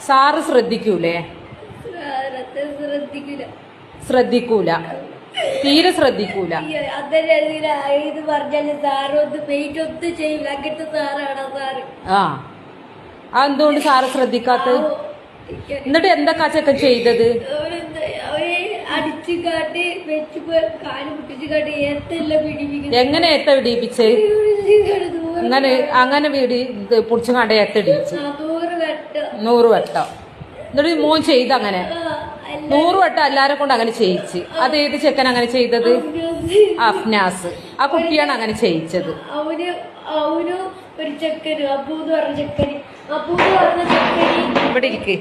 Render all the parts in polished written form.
Sir ശ്രദ്ധിക്കൂലേ? ശ്രദ്ധിക്കൂല, തീരെ ശ്രദ്ധിക്കൂല. ഇത് പറഞ്ഞാല് സാറൊന്ന് പെയിന്റ് ഒന്നും ചെയ്യൂല, അങ്ങനത്തെ സാറാണ് സാറ്. എന്തുകൊണ്ട് സാറ് ശ്രദ്ധിക്കാത്തത്? എന്നിട്ട് എന്തൊക്കെ ചെക്കൻ ചെയ്തത്? അടിച്ചു കാട്ടി വെച്ച് കാല് പൊട്ടിച്ചു കാട്ടി ഏത്തെല്ലാം പിടിപ്പിക്കും. എങ്ങനെ ഏത്ത പിടിപ്പിച്ച്? അങ്ങനെ പൊടിച്ചു കണ്ട ഏത്തടിച്ചു 100 വട്ടം. എന്നിട്ട് മോൻ ചെയ്ത് അങ്ങനെ 100 വട്ടം എല്ലാരെ കൊണ്ട് അങ്ങനെ ചെയ്യിച്ച്. അത് ഏത് ചെക്കൻ അങ്ങനെ ചെയ്തത്? അഫ്നാസ്. ആ കുട്ടിയാണ് അങ്ങനെ ചെയ്യിച്ചത്. അവന് ഒരു ചെക്കന് അബൂന്ന് പറഞ്ഞ ചെക്കന് ഇവിടെ ഇരിക്ക്.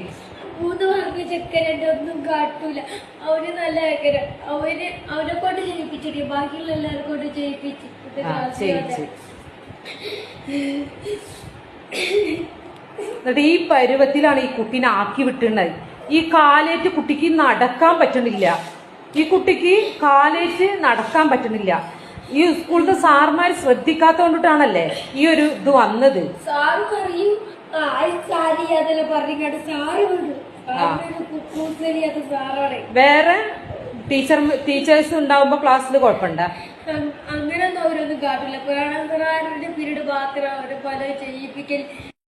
അബൂന്ന് പറഞ്ഞ ചെക്കനെ ഒന്നും കാട്ടൂല. അവന് നല്ല ചെക്കന. അവനെ കൊണ്ട് ചെയ്യിപ്പിച്ചിട്ട് ബാക്കിയുള്ള എല്ലാവരും കൊണ്ട് ചെയ്യിപ്പിച്ചു. എന്നിട്ട് ഈ പരുവത്തിലാണ് ഈ കുട്ടീനെ ആക്കി വിട്ടുണ്ടായി. ഈ കാലേറ്റ് കുട്ടിക്ക് നടക്കാൻ പറ്റണില്ല. ഈ കുട്ടിക്ക് കാലേറ്റ് നടക്കാൻ പറ്റുന്നില്ല. ഈ സ്കൂളിലെ സാർമാർ ശ്രദ്ധിക്കാത്തോണ്ടിട്ടാണല്ലേ ഈ ഒരു ഇത് വന്നത്. സാറ് പറയും വേറെ ടീച്ചേഴ്സ് ഉണ്ടാവുമ്പോ ക്ലാസ്സിൽ കുഴപ്പമുണ്ട? അങ്ങനൊന്നും അവരൊന്നും കാട്ടില്ല. പീരീഡ് മാത്രം അവരെ പല ചെയ്യിപ്പിക്കൽ